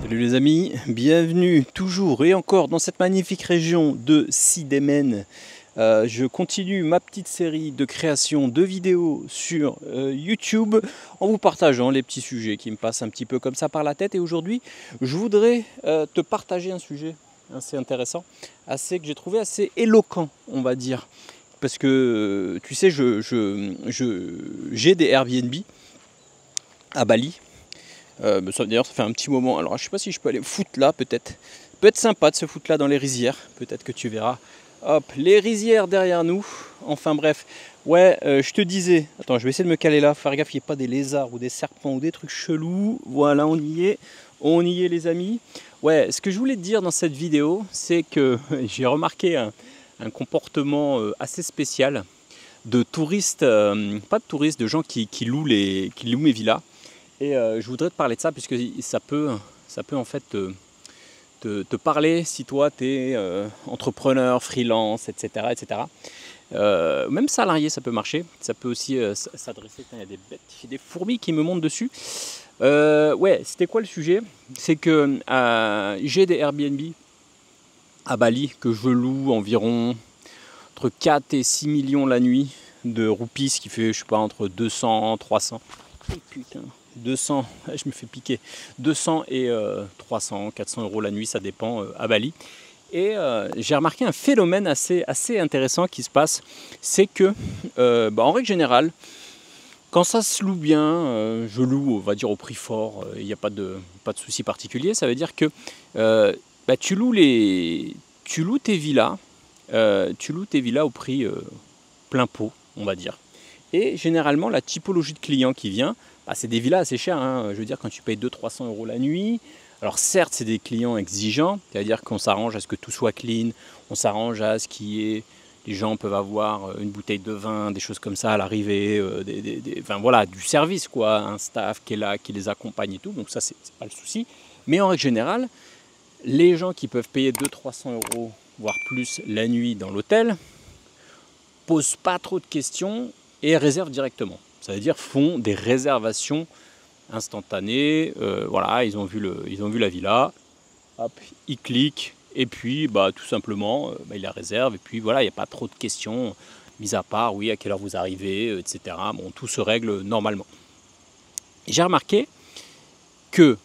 Salut les amis, bienvenue toujours et encore dans cette magnifique région de Sidémen. Je continue ma petite série de création de vidéos sur YouTube en vous partageant les petits sujets qui me passent un petit peu comme ça par la tête. Et aujourd'hui, je voudrais te partager un sujet assez intéressant, que j'ai trouvé assez éloquent, on va dire. Parce que tu sais, j'ai des Airbnb à Bali. D'ailleurs ça fait un petit moment, alors je sais pas si je peux aller foutre là, peut-être peut être sympa de se foutre là dans les rizières, peut-être que tu verras, hop, les rizières derrière nous, enfin bref, ouais, je te disais, attends, je vais essayer de me caler là, faire gaffe qu'il n'y ait pas des lézards ou des serpents ou des trucs chelous, voilà, on y est les amis. Ouais, ce que je voulais te dire dans cette vidéo, c'est que j'ai remarqué un comportement assez spécial de touristes, pas de touristes, de gens qui louent mes villas. Et je voudrais te parler de ça puisque ça peut en fait te parler si toi tu es entrepreneur, freelance, etc. etc. Même salarié ça peut marcher, ça peut aussi s'adresser, il y a des bêtes, il y a des fourmis qui me montent dessus. Ouais, c'était quoi le sujet? C'est que j'ai des Airbnb à Bali que je loue environ entre 4 et 6 millions la nuit de roupies, ce qui fait, je sais pas, entre 200, 300. Oh putain, 200, je me fais piquer, 200 et 300, 400 euros la nuit, ça dépend à Bali. Et j'ai remarqué un phénomène assez intéressant qui se passe, c'est que en règle générale, quand ça se loue bien, je loue, on va dire au prix fort, il n'y a pas de souci particulier, ça veut dire que tu loues tes villas, au prix plein pot, on va dire. Et généralement, la typologie de clients qui vient, c'est des villas assez chères. Hein. Je veux dire, quand tu payes 200-300 euros la nuit, alors certes, c'est des clients exigeants, c'est-à-dire qu'on s'arrange à ce que tout soit clean, on s'arrange à ce qui est... Les gens peuvent avoir une bouteille de vin, des choses comme ça à l'arrivée, enfin voilà, du service, quoi, un staff qui est là, qui les accompagne et tout, donc ça, c'est pas le souci. Mais en règle générale, les gens qui peuvent payer 200-300 euros, voire plus la nuit dans l'hôtel, posent pas trop de questions et réservent directement. Ça veut dire font des réservations instantanées. Voilà, ils ont vu la villa, hop, ils cliquent et puis tout simplement ils la réservent et puis voilà, il n'y a pas trop de questions, mis à part oui à quelle heure vous arrivez, etc. Bon, tout se règle normalement. J'ai remarqué que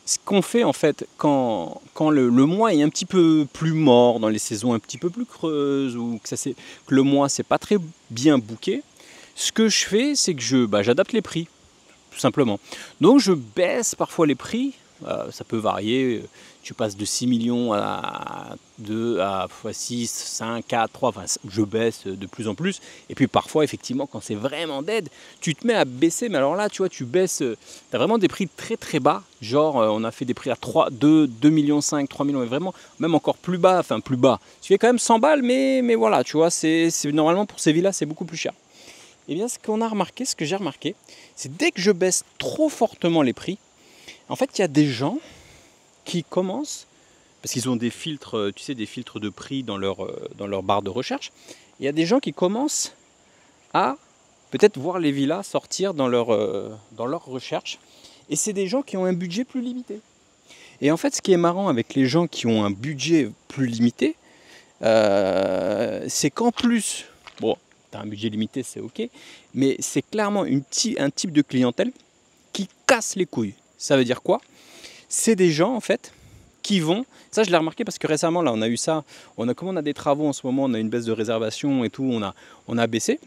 ce qu'on fait en fait quand le mois est un petit peu plus mort, dans les saisons un petit peu plus creuses, ou que le mois c'est pas très bien booké, ce que je fais c'est que j'adapte les prix, tout simplement. Donc je baisse parfois les prix, ça peut varier, tu passes de 6 millions à 2 à 6, 5, 4, 3, enfin je baisse de plus en plus. Et puis parfois effectivement quand c'est vraiment dead, tu te mets à baisser, mais alors là tu vois, tu baisses, tu as vraiment des prix très très bas, genre on a fait des prix à 2 millions 5, 3 millions, mais vraiment même encore plus bas, tu fais quand même 100 balles, mais voilà, tu vois, c'est normalement pour ces villas c'est beaucoup plus cher. Et bien ce que j'ai remarqué, c'est dès que je baisse trop fortement les prix, en fait il y a des gens qui commencent, parce qu'ils ont des filtres, tu sais, des filtres de prix dans leur barre de recherche, il y a des gens qui commencent à peut-être voir les villas sortir dans leur recherche, et c'est des gens qui ont un budget plus limité. Et en fait ce qui est marrant avec les gens qui ont un budget plus limité, c'est qu'en plus, bon, tu as un budget limité, c'est ok, mais c'est clairement un type de clientèle qui casse les couilles. Ça veut dire quoi? C'est des gens en fait qui vont, ça je l'ai remarqué parce que récemment là on a eu ça, comme on a des travaux en ce moment, on a une baisse de réservation et tout, on a baissé.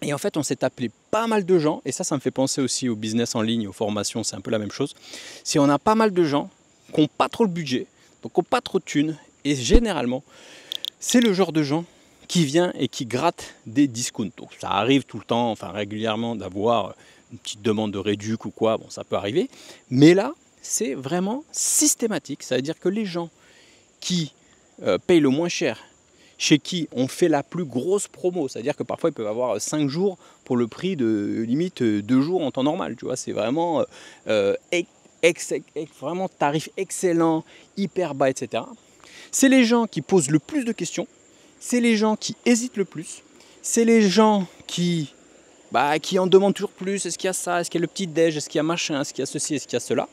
Et en fait on s'est appelé pas mal de gens, et ça me fait penser aussi au business en ligne, aux formations, c'est un peu la même chose. Si on a pas mal de gens qui n'ont pas trop le budget, donc qui n'ont pas trop de thunes, et généralement c'est le genre de gens qui vient et qui gratte des discounts. Donc ça arrive tout le temps, enfin régulièrement, d'avoir une petite demande de réduc ou quoi, bon ça peut arriver, mais là c'est vraiment systématique. Ça veut dire que les gens qui payent le moins cher, chez qui on fait la plus grosse promo, c'est-à-dire que parfois ils peuvent avoir 5 jours pour le prix de limite 2 jours en temps normal, tu vois, c'est vraiment vraiment tarif excellent, hyper bas, etc. C'est les gens qui posent le plus de questions, c'est les gens qui hésitent le plus, c'est les gens qui en demandent toujours plus. Est-ce qu'il y a ça, est-ce qu'il y a le petit déj, est-ce qu'il y a machin, est-ce qu'il y a ceci, est-ce qu'il y a cela.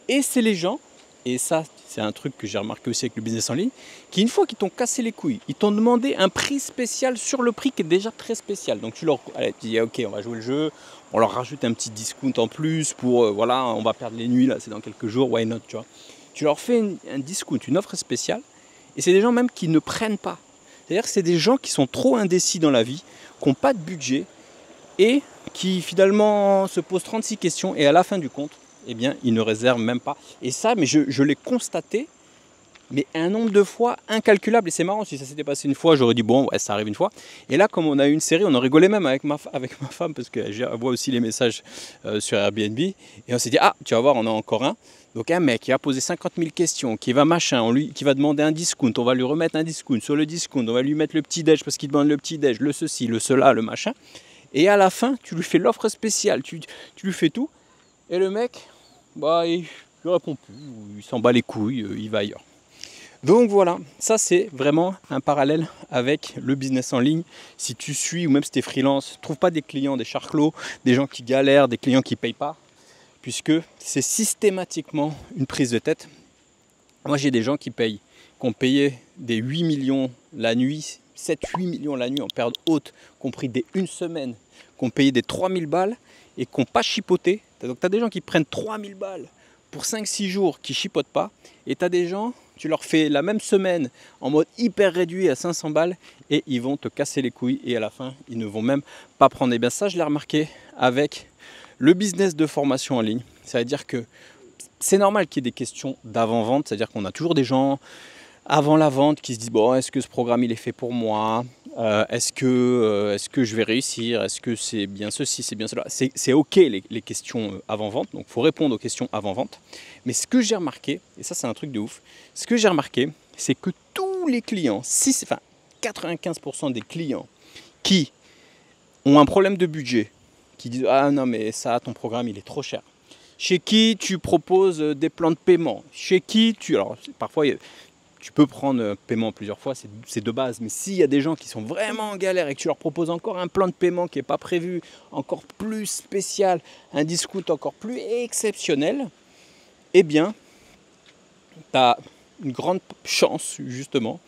Et c'est les gens, et ça c'est un truc que j'ai remarqué aussi avec le business en ligne, qui une fois qu'ils t'ont cassé les couilles, ils t'ont demandé un prix spécial sur le prix qui est déjà très spécial. Donc tu leur dis ok, on va jouer le jeu, on leur rajoute un petit discount en plus pour voilà, on va perdre les nuits là, c'est dans quelques jours, why not, tu vois. Tu leur fais un discount, une offre spéciale, et c'est des gens même qui ne prennent pas. C'est-à-dire que c'est des gens qui sont trop indécis dans la vie, qui n'ont pas de budget et qui finalement se posent 36 questions et à la fin du compte, eh bien, ils ne réservent même pas. Et ça, mais je l'ai constaté, mais un nombre de fois incalculable. Et c'est marrant, si ça s'était passé une fois, j'aurais dit bon, ouais, ça arrive une fois. Et là, comme on a eu une série, on en rigolait même avec ma femme, parce qu'elle voit aussi les messages sur Airbnb. Et on s'est dit, ah, tu vas voir, on a encore un. Donc un mec qui va poser 50 000 questions, qui va machin, qui va demander un discount, on va lui remettre un discount. Sur le discount, on va lui mettre le petit-déj parce qu'il demande le petit-déj, le ceci, le cela, le machin. Et à la fin, tu lui fais l'offre spéciale, tu lui fais tout. Et le mec, bah, il ne répond plus, il s'en bat les couilles, il va ailleurs. Donc voilà, ça c'est vraiment un parallèle avec le business en ligne. Si tu suis ou même si tu es freelance, trouve pas des clients, des charclos, des gens qui galèrent, des clients qui ne payent pas, puisque c'est systématiquement une prise de tête. Moi j'ai des gens qui ont payé des 8 millions la nuit, 7-8 millions la nuit en période haute, compris des 1 semaine, qui ont payé des 3000 balles et qui n'ont pas chipoté. Donc tu as des gens qui prennent 3000 balles pour 5-6 jours qui chipotent pas, et tu as des gens, tu leur fais la même semaine en mode hyper réduit à 500 balles et ils vont te casser les couilles et à la fin ils ne vont même pas prendre. Et bien ça je l'ai remarqué avec le business de formation en ligne. Ça veut dire que c'est normal qu'il y ait des questions d'avant-vente, c'est-à-dire qu'on a toujours des gens avant la vente qui se disent bon, est-ce que ce programme il est fait pour moi, est-ce que je vais réussir, est-ce que c'est bien ceci, c'est bien cela. C'est ok les questions avant-vente, donc il faut répondre aux questions avant-vente. Mais ce que j'ai remarqué, et ça c'est un truc de ouf, ce que j'ai remarqué, c'est que tous les clients, 95% des clients qui ont un problème de budget, qui disent ah non mais ça, ton programme il est trop cher, chez qui tu proposes des plans de paiement, chez qui alors parfois tu peux prendre paiement plusieurs fois, c'est de base, mais s'il y a des gens qui sont vraiment en galère et que tu leur proposes encore un plan de paiement qui n'est pas prévu, encore plus spécial, un discount encore plus exceptionnel, eh bien tu as une grande chance justement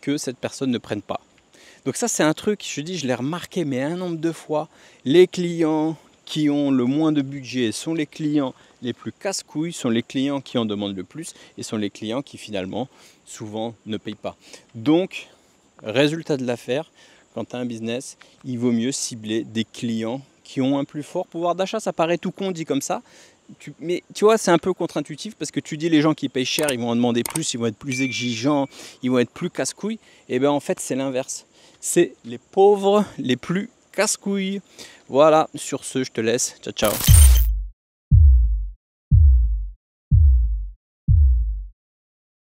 que cette personne ne prenne pas. Donc ça c'est un truc, je dis, je l'ai remarqué mais un nombre de fois, les clients qui ont le moins de budget sont les clients les plus casse-couilles, sont les clients qui en demandent le plus et sont les clients qui finalement souvent ne payent pas. Donc résultat de l'affaire, quand tu as un business, il vaut mieux cibler des clients qui ont un plus fort pouvoir d'achat. Ça paraît tout con dit comme ça, mais tu vois, c'est un peu contre-intuitif parce que tu dis les gens qui payent cher, ils vont en demander plus, ils vont être plus exigeants, ils vont être plus casse-couilles. Et bien en fait c'est l'inverse, c'est les pauvres les plus casse-couilles. Voilà, sur ce je te laisse, ciao ciao.